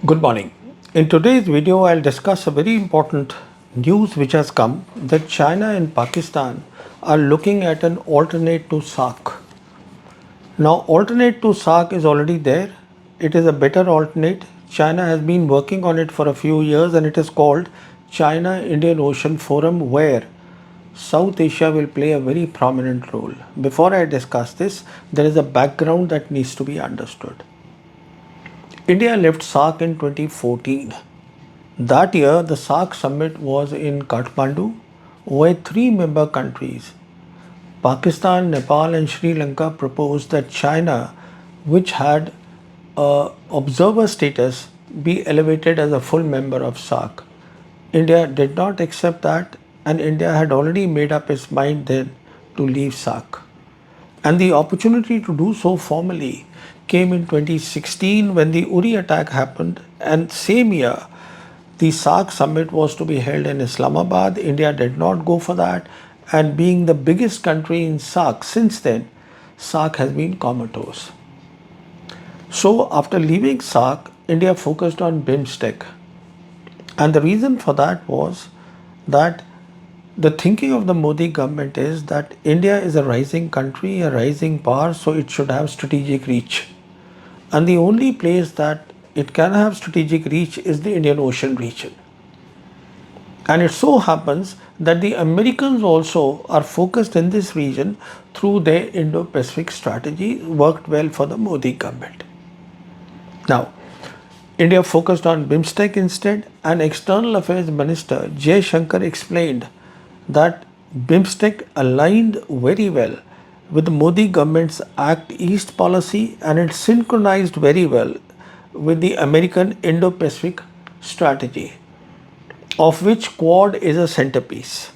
Good morning. In today's video, I'll discuss a very important news which has come that China and Pakistan are looking at an alternate to SAARC. Now, alternate to SAARC is already there. It is a better alternate. China has been working on it for a few years and it is called China Indian Ocean Forum, where South Asia will play a very prominent role. Before I discuss this, there is a background that needs to be understood. India left SAARC in 2014. That year, the SAARC summit was in Kathmandu, where three member countries, Pakistan, Nepal, and Sri Lanka, proposed that China, which had observer status, be elevated as a full member of SAARC. India did not accept that, and India had already made up its mind then to leave SAARC. And the opportunity to do so formally came in 2016 when the Uri attack happened, and same year the SAARC summit was to be held in Islamabad. India did not go for that, and being the biggest country in SAARC since then, SAARC has been comatose. So after leaving SAARC, India focused on BIMSTEC, and the reason for that was that the thinking of the Modi government is that India is a rising country, a rising power, so it should have strategic reach. And the only place that it can have strategic reach is the Indian Ocean region. And it so happens that the Americans also are focused in this region through their Indo-Pacific strategy, worked well for the Modi government. Now, India focused on BIMSTEC instead, and External Affairs Minister Jay Shankar explained that BIMSTEC aligned very well with the Modi government's Act East policy, and it synchronized very well with the American Indo-Pacific strategy, of which Quad is a centerpiece.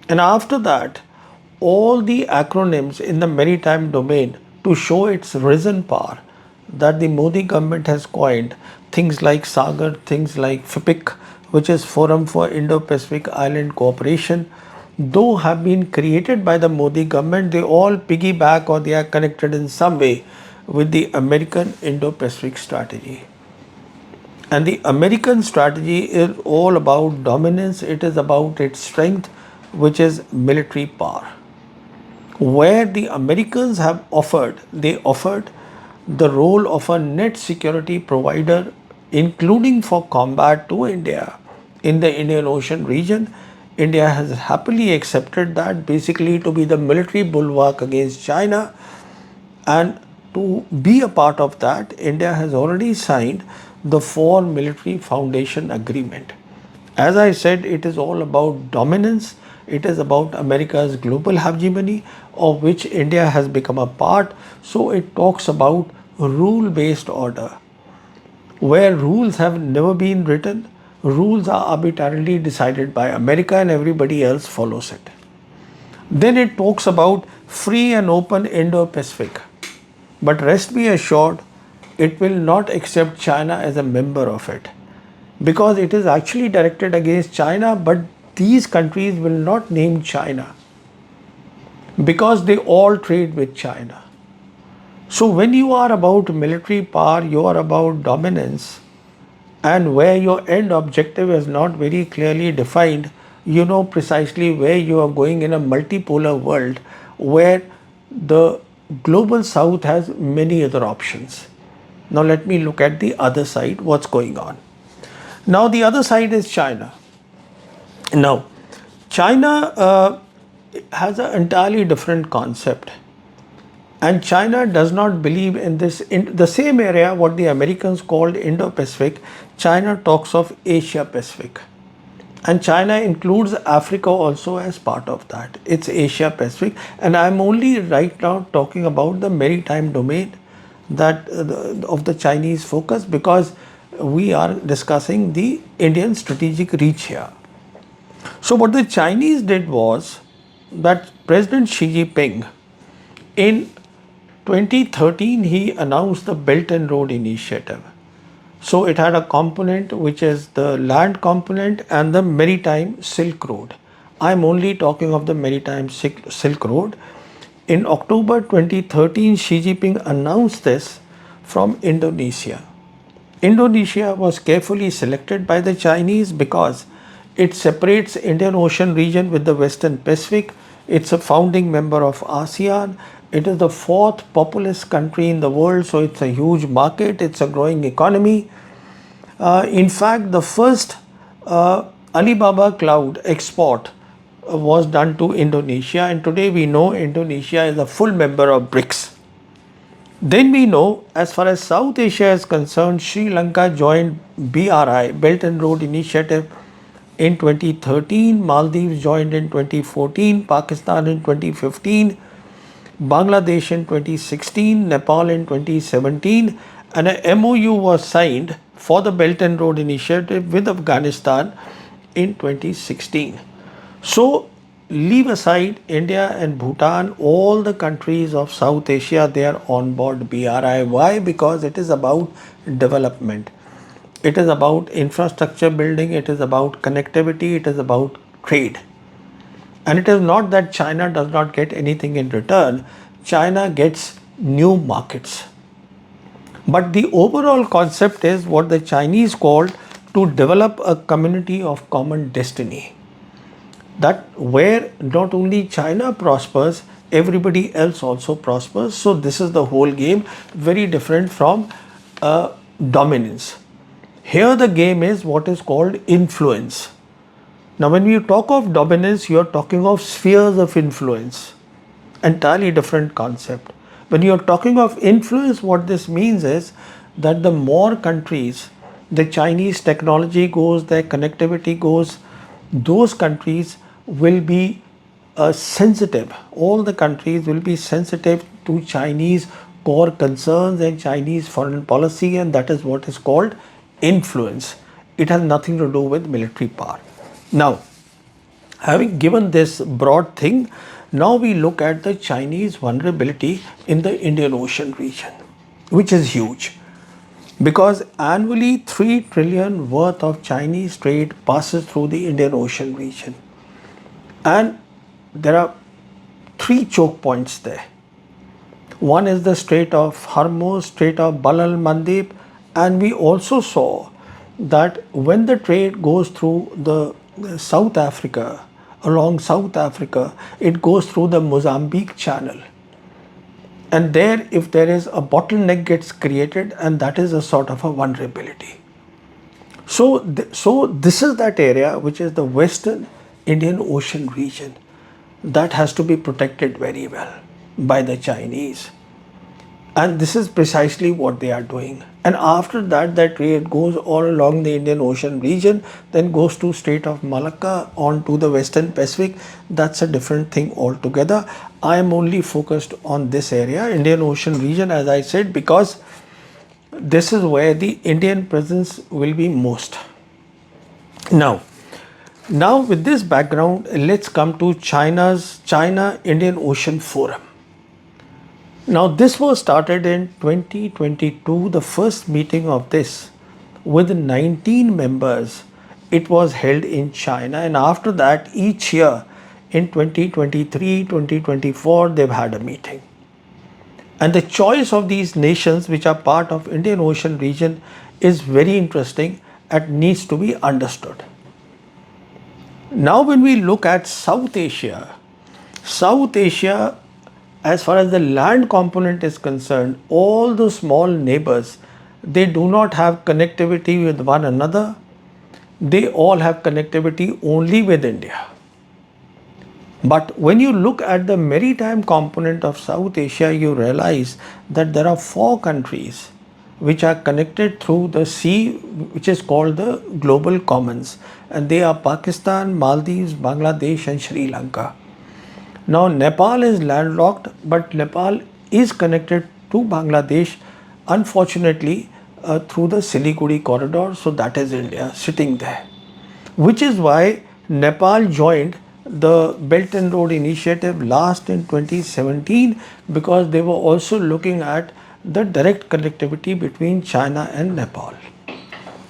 And after that, all the acronyms in the maritime domain to show its risen power that the Modi government has coined, things like SAGAR, things like FIPIC, which is Forum for Indo-Pacific Island Cooperation, though have been created by the Modi government, they all piggyback or they are connected in some way with the American Indo-Pacific strategy. And the American strategy is all about dominance. It is about its strength, which is military power. Where the Americans have offered, they offered the role of a net security provider, including for combat to India in the Indian Ocean region. India has happily accepted that, basically to be the military bulwark against China, and to be a part of that, India has already signed the Foreign Military Foundation Agreement. As I said, it is all about dominance. It is about America's global hegemony, of which India has become a part. So it talks about rule-based order, where rules have never been written. Rules are arbitrarily decided by America and everybody else follows it. Then it talks about free and open Indo-Pacific. But rest be assured, it will not accept China as a member of it, because it is actually directed against China, but these countries will not name China because they all trade with China. So when you are about military power, you are about dominance, and where your end objective is not very clearly defined, you know precisely where you are going in a multipolar world where the global south has many other options. Now let me look at the other side, what's going on. Now the other side is China. Now China has an entirely different concept. And China does not believe in this, in the same area what the Americans called Indo-Pacific. China talks of Asia-Pacific. And China includes Africa also as part of that. It's Asia-Pacific. And I'm only right now talking about the maritime domain that of the Chinese focus, because we are discussing the Indian strategic reach here. So what the Chinese did was that President Xi Jinping, in 2013, he announced the Belt and Road Initiative. So it had a component which is the land component and the maritime Silk Road. I'm only talking of the maritime Silk Road. In October 2013, Xi Jinping announced this from Indonesia. Indonesia was carefully selected by the Chinese because it separates Indian Ocean region with the Western Pacific. It's a founding member of ASEAN. It is the fourth populous country in the world, so it's a huge market. It's a growing economy. In fact, the first Alibaba cloud export was done to Indonesia, and today we know Indonesia is a full member of BRICS. Then we know, as far as South Asia is concerned, Sri Lanka joined BRI, Belt and Road Initiative, in 2013, Maldives joined in 2014, Pakistan in 2015, Bangladesh in 2016, Nepal in 2017, and a MOU was signed for the Belt and Road Initiative with Afghanistan in 2016. So, leave aside India and Bhutan, all the countries of South Asia, they are on board BRI. Why? Because it is about development. It is about infrastructure building, it is about connectivity, it is about trade. And it is not that China does not get anything in return. China gets new markets. But the overall concept is what the Chinese called to develop a community of common destiny. That where not only China prospers, everybody else also prospers. So this is the whole game, very different from dominance. Here the game is what is called influence. Now when you talk of dominance, you are talking of spheres of influence. Entirely different concept. When you are talking of influence, what this means is that the more countries the Chinese technology goes, their connectivity goes, those countries will be sensitive. All the countries will be sensitive to Chinese core concerns and Chinese foreign policy, and that is what is called influence. It has nothing to do with military power. Now, having given this broad thing, now we look at the Chinese vulnerability in the Indian Ocean region, which is huge. Because annually 3 trillion worth of Chinese trade passes through the Indian Ocean region. And there are 3 choke points there. One is the Strait of Hormuz, Strait of Bab el-Mandeb, and we also saw that when the trade goes through the South Africa, along South Africa, it goes through the Mozambique channel. And there, if there is a bottleneck gets created, and that is a sort of a vulnerability. So this is that area which is the Western Indian Ocean region that has to be protected very well by the Chinese. And this is precisely what they are doing. And after that, that trade goes all along the Indian Ocean region, then goes to Strait of Malacca on to the Western Pacific. That's a different thing altogether. I am only focused on this area, Indian Ocean region, as I said, because this is where the Indian presence will be most. Now with this background, let's come to China-Indian Ocean Forum. Now this was started in 2022, the first meeting of this with 19 members. It was held in China, and after that each year in 2023, 2024 they've had a meeting. And the choice of these nations which are part of Indian Ocean region is very interesting and needs to be understood. Now when we look at South Asia, as far as the land component is concerned, all the small neighbors, they do not have connectivity with one another. They all have connectivity only with India. But when you look at the maritime component of South Asia, you realize that there are 4 countries which are connected through the sea, which is called the Global Commons. And they are Pakistan, Maldives, Bangladesh and Sri Lanka. Now Nepal is landlocked, but Nepal is connected to Bangladesh, unfortunately through the Siliguri corridor. So that is India sitting there, which is why Nepal joined the Belt and Road Initiative last in 2017, because they were also looking at the direct connectivity between China and Nepal.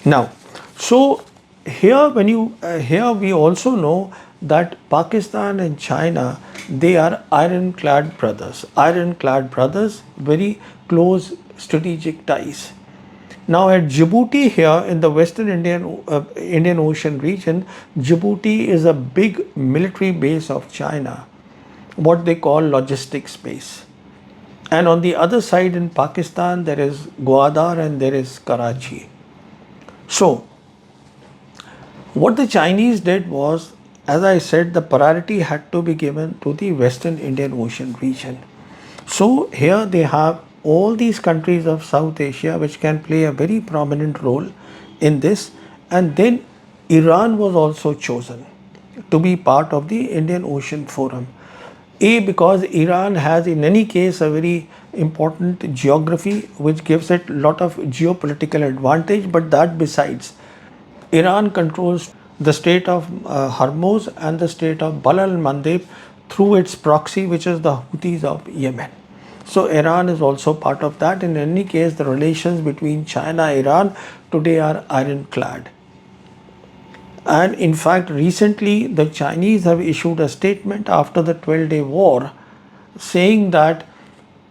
Now, so here we also know that Pakistan and China, they are ironclad brothers, very close strategic ties. Now at Djibouti here in the Western Indian Ocean region, Djibouti is a big military base of China, what they call logistics base. And on the other side in Pakistan, there is Gwadar and there is Karachi. So what the Chinese did was, as I said, the priority had to be given to the Western Indian Ocean region. So here they have all these countries of South Asia which can play a very prominent role in this, and then Iran was also chosen to be part of the Indian Ocean Forum. Because Iran has in any case a very important geography which gives it a lot of geopolitical advantage, but that besides, Iran controls the state of Hormuz and the state of Bab al-Mandeb through its proxy, which is the Houthis of Yemen. So Iran is also part of that. In any case, the relations between China and Iran today are ironclad. And in fact, recently the Chinese have issued a statement after the 12-day war saying that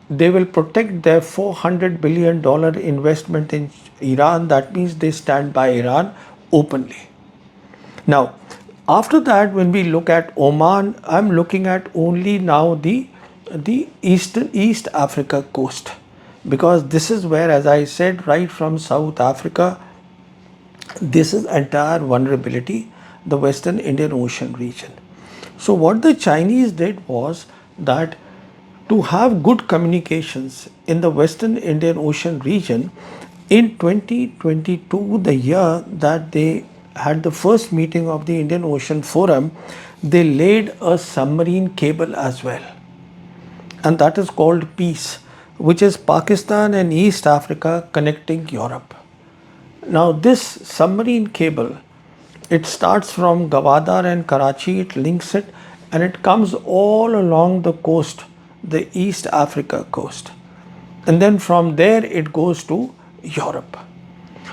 they will protect their $400 billion investment in Iran. That means they stand by Iran openly. Now, after that, when we look at Oman, I'm looking at only now the East Africa coast, because this is where, as I said, right from South Africa, this is entire vulnerability, the Western Indian Ocean region. So what the Chinese did was that to have good communications in the Western Indian Ocean region, in 2022, the year that they had the first meeting of the Indian Ocean Forum, they laid a submarine cable as well. And that is called PEACE, which is Pakistan and East Africa connecting Europe. Now this submarine cable, it starts from Gwadar and Karachi, it links it, and it comes all along the coast, the East Africa coast. And then from there it goes to Europe.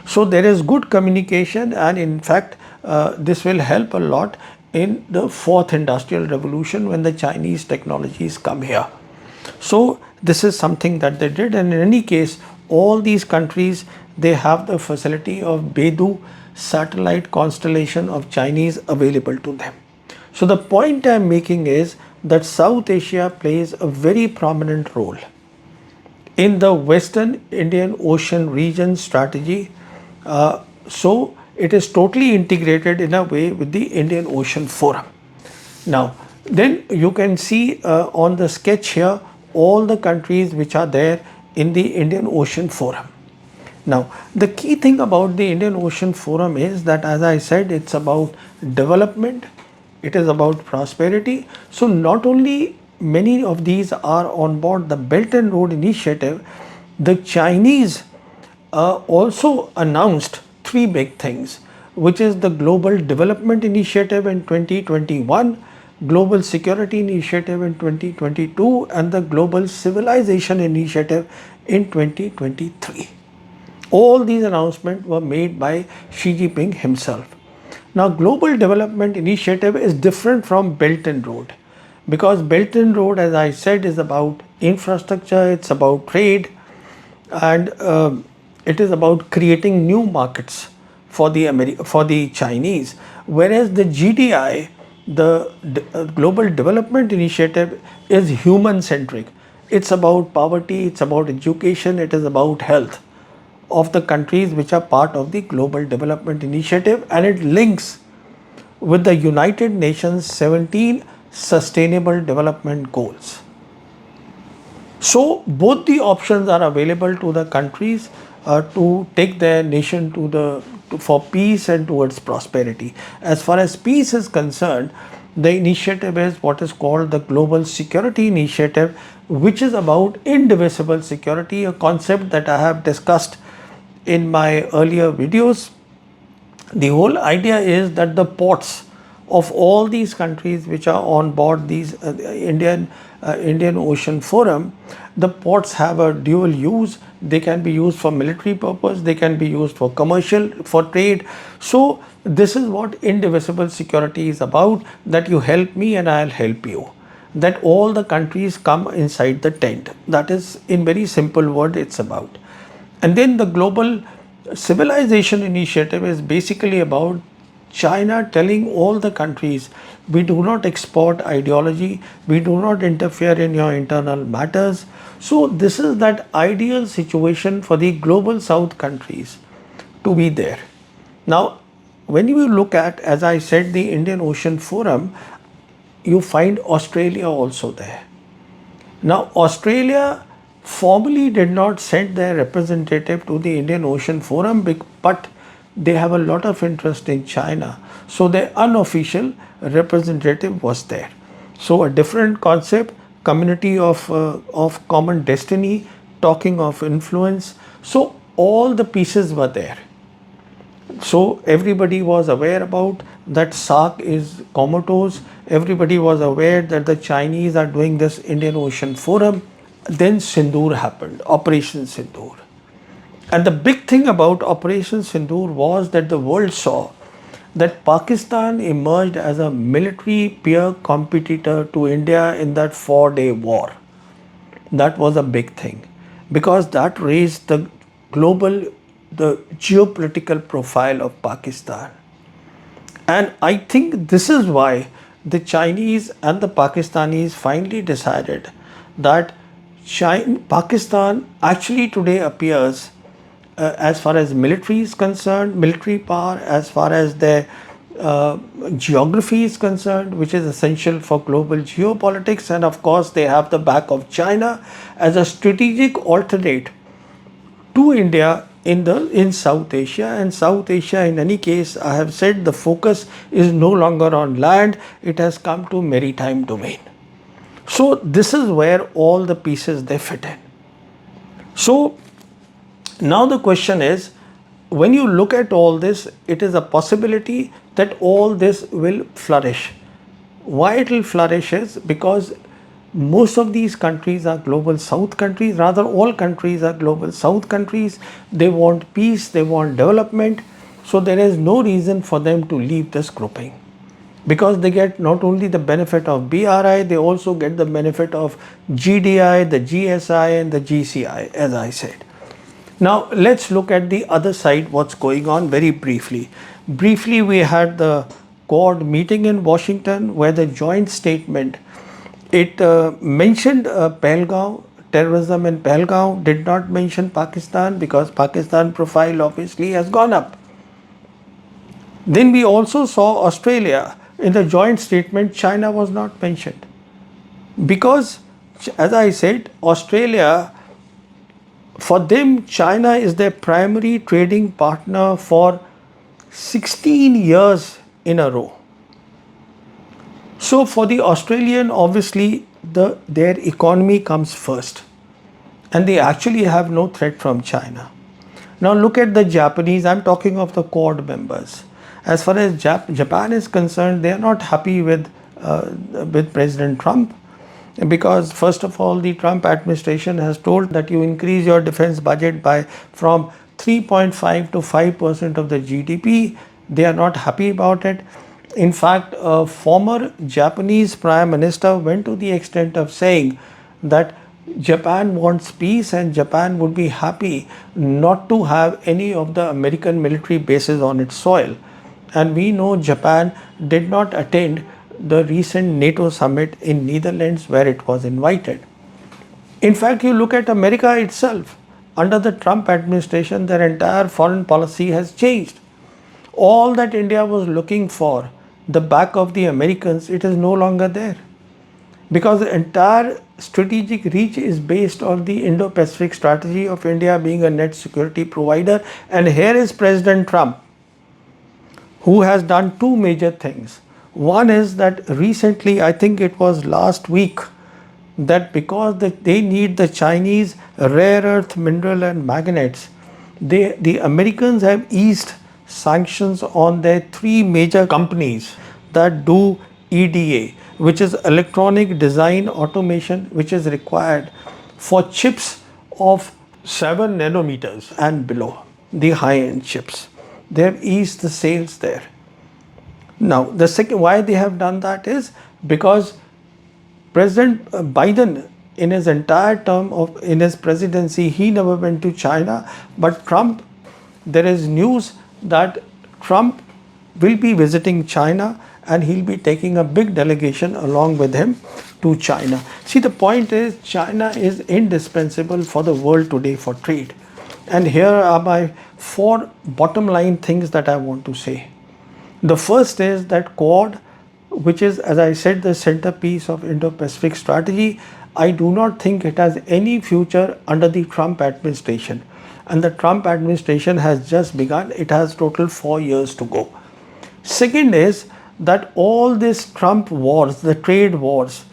So there is good communication, and in fact this will help a lot in the fourth industrial revolution when the Chinese technologies come here. So this is something that they did, and in any case all these countries, they have the facility of Beidou satellite constellation of Chinese available to them. So the point I am making is that South Asia plays a very prominent role in the Western Indian Ocean region strategy. So it is totally integrated in a way with the Indian Ocean Forum. Now then you can see on the sketch here all the countries which are there in the Indian Ocean Forum. Now the key thing about the Indian Ocean Forum is that, as I said, it's about development, it is about prosperity. So not only many of these are on board the Belt and Road Initiative, the Chinese also announced three big things, which is the Global Development Initiative in 2021, Global Security Initiative in 2022, and the Global Civilization Initiative in 2023. All these announcements were made by Xi Jinping himself. Now, Global Development Initiative is different from Belt and Road, because Belt and Road, as I said, is about infrastructure, it's about trade, and it is about creating new markets for the Chinese. Whereas the GDI, the Global Development Initiative, is human centric. It's about poverty, it's about education, it is about health of the countries which are part of the Global Development Initiative, and it links with the United Nations 17 Sustainable Development Goals. So both the options are available to the countries to take their nation for peace and towards prosperity. As far as peace is concerned, the initiative is what is called the Global Security Initiative, which is about indivisible security, a concept that I have discussed in my earlier videos. The whole idea is that the ports of all these countries which are on board these Indian Ocean Forum, the ports have a dual use. They can be used for military purpose, they can be used for commercial, for trade. So this is what indivisible security is about, that you help me and I'll help you, that all the countries come inside the tent. That is, in very simple word, it's about. And then the Global Civilization Initiative is basically about China telling all the countries, we do not export ideology, we do not interfere in your internal matters. So this is that ideal situation for the global south countries to be there. Now, when you look at, as I said, the Indian Ocean Forum, you find Australia also there. Now, Australia formally did not send their representative to the Indian Ocean Forum, but they have a lot of interest in China. So, their unofficial representative was there. So, a different concept, community of common destiny, talking of influence. So, all the pieces were there. So everybody was aware about that SAARC is comatose. Everybody was aware that the Chinese are doing this Indian Ocean Forum. Then Sindoor happened, Operation Sindoor. And the big thing about Operation Sindoor was that the world saw that Pakistan emerged as a military peer competitor to India in that 4-day war. That was a big thing because that raised the geopolitical profile of Pakistan. And I think this is why the Chinese and the Pakistanis finally decided that Pakistan actually today appears, as far as military is concerned, military power, as far as their geography is concerned, which is essential for global geopolitics, and of course they have the back of China as a strategic alternate to India in South Asia. And South Asia, in any case, I have said the focus is no longer on land, it has come to maritime domain. So this is where all the pieces they fit in. So now the question is, when you look at all this, it is a possibility that all this will flourish. Why it will flourish is because most of these countries are global south countries, rather all countries are global south countries. They want peace, they want development. So there is no reason for them to leave this grouping, because they get not only the benefit of BRI, they also get the benefit of GDI, the GSI and the GCI, as I said. Now let's look at the other side, what's going on very briefly. Briefly, we had the Quad meeting in Washington where the joint statement, it mentioned Pahalgam, terrorism in Pahalgam, did not mention Pakistan because Pakistan profile obviously has gone up. Then we also saw Australia. In the joint statement, China was not mentioned because, as I said, Australia, for them, China is their primary trading partner for 16 years in a row. So for the Australian, obviously their economy comes first and they actually have no threat from China. Now look at the Japanese. I'm talking of the Quad members. As far as Japan is concerned, they are not happy with President Trump, because first of all, the Trump administration has told that you increase your defense budget from 3.5 to 5% of the GDP. They are not happy about it. In fact, a former Japanese Prime Minister went to the extent of saying that Japan wants peace and Japan would be happy not to have any of the American military bases on its soil. And we know Japan did not attend the recent NATO summit in Netherlands where it was invited. In fact, you look at America itself. Under the Trump administration, their entire foreign policy has changed. All that India was looking for, the back of the Americans, it is no longer there, because the entire strategic reach is based on the Indo-Pacific strategy of India being a net security provider. And here is President Trump, who has done two major things. One is that recently, I think it was last week, that because they need the Chinese rare earth mineral and magnets, the Americans have eased sanctions on their three major companies that do EDA, which is electronic design automation, which is required for chips of 7 nanometers and below, the high-end chips. They have eased the sales there. Now, the second, why they have done that is because President Biden, in his entire term in his presidency, he never went to China, but Trump there is news that Trump will be visiting China and he'll be taking a big delegation along with him to China. See, the point is China is indispensable for the world today for trade. And here are my 4 bottom line things that I want to say. The first is that Quad, which is, as I said, the centerpiece of Indo-Pacific strategy, I do not think it has any future under the Trump administration. And the Trump administration has just begun. It has total 4 years to go. Second is that all these Trump wars, the trade wars,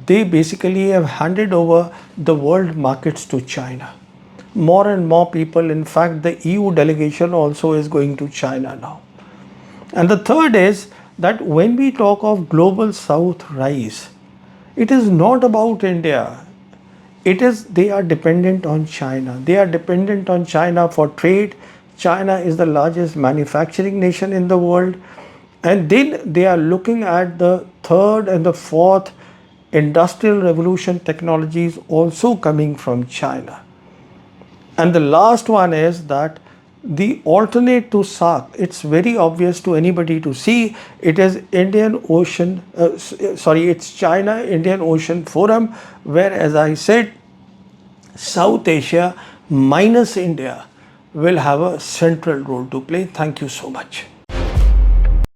they basically have handed over the world markets to China. More and more people, in fact, the EU delegation also is going to China now. And the third is that when we talk of global South rise, it is not about India. It is, they are dependent on China. They are dependent on China for trade. China is the largest manufacturing nation in the world. And then they are looking at the third and the fourth industrial revolution technologies also coming from China. And the last one is that the alternate to SAARC, it's very obvious to anybody to see, it is it's China Indian Ocean Forum, where, as I said, South Asia minus India will have a central role to play. Thank you so much.